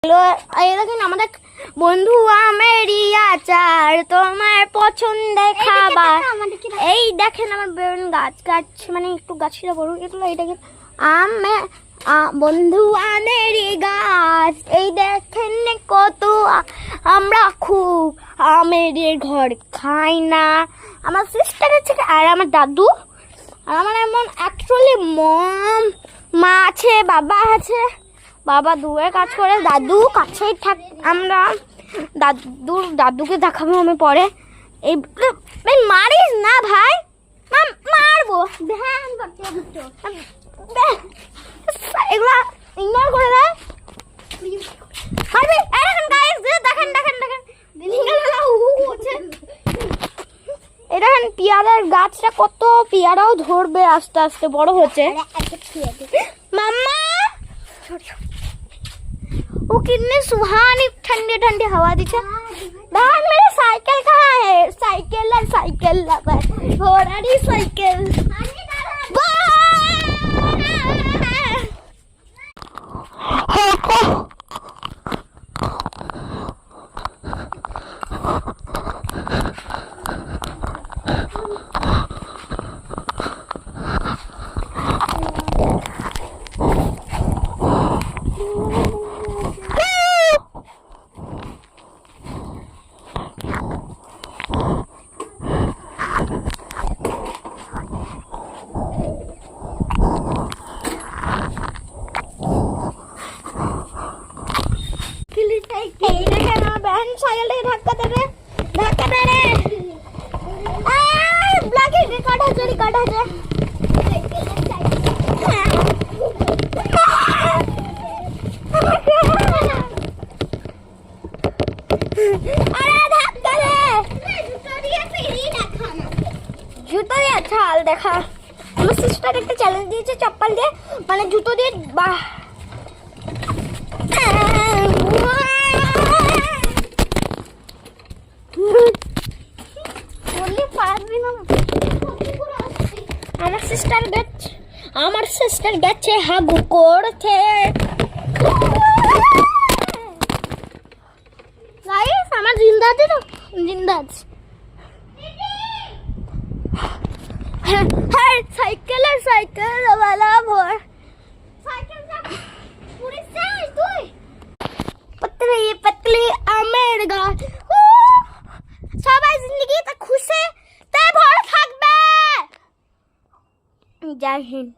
Hello, এই দেখুন আমাদের বন্ধু আমেরই আচার, তোমার পছন্দের খাবার। এই দেখেন আমার বেগুন গাছ মানে একটু গাছটা বড়, এগুলো এই দেখেন বন্ধু আমেরই গাছ। এই দেখেন কত আমরা খুব আমের ঘর খাই না। আমার সিস্টার আছে আর আমার দাদু, আর আমার এমন অ্যাকচুয়ালি মা আছে, বাবা আছে। বাবা দূরে কাজ করে, দাদু কাছেই থাক। আমরা দাদুকে দেখাবো আমি পরে। এই মারিস না ভাই, মারবো। এগুলা ইগনোর করে দেয়। এই দেখেন পেয়ারার গাছটা, কত পেয়ারাও ধরবে আস্তে আস্তে বড় হচ্ছে। মাম্মা वो कितने सुहानी ठंडी ठंडी हवा दिखे। बहन मेरी साइकिल कहाँ है? साइकिल लगा घोड़ा साइकिल। बहन साइकिल धक्का दे रे ब्लॉगिंग रिकॉर्ड है জুতো দিয়ে। আচ্ছা হাল দেখা, আমার সিস্টার একটা চ্যালেঞ্জ দিয়েছে চপ্পল দিয়ে, মানে জুতো দিয়ে আমার সিস্টার গেছে হাগু করতে। গাইস আমার জিন্দা আছে তো, জিন্দা আছে। হ্যাঁ সাইকেল वाला ভর সাইকেল পুরি শেষ তুই पतली আমের গাছ। সবাই জিন্দগিতে খুশি তাই ভর থাকবে। জয় হিন্দ।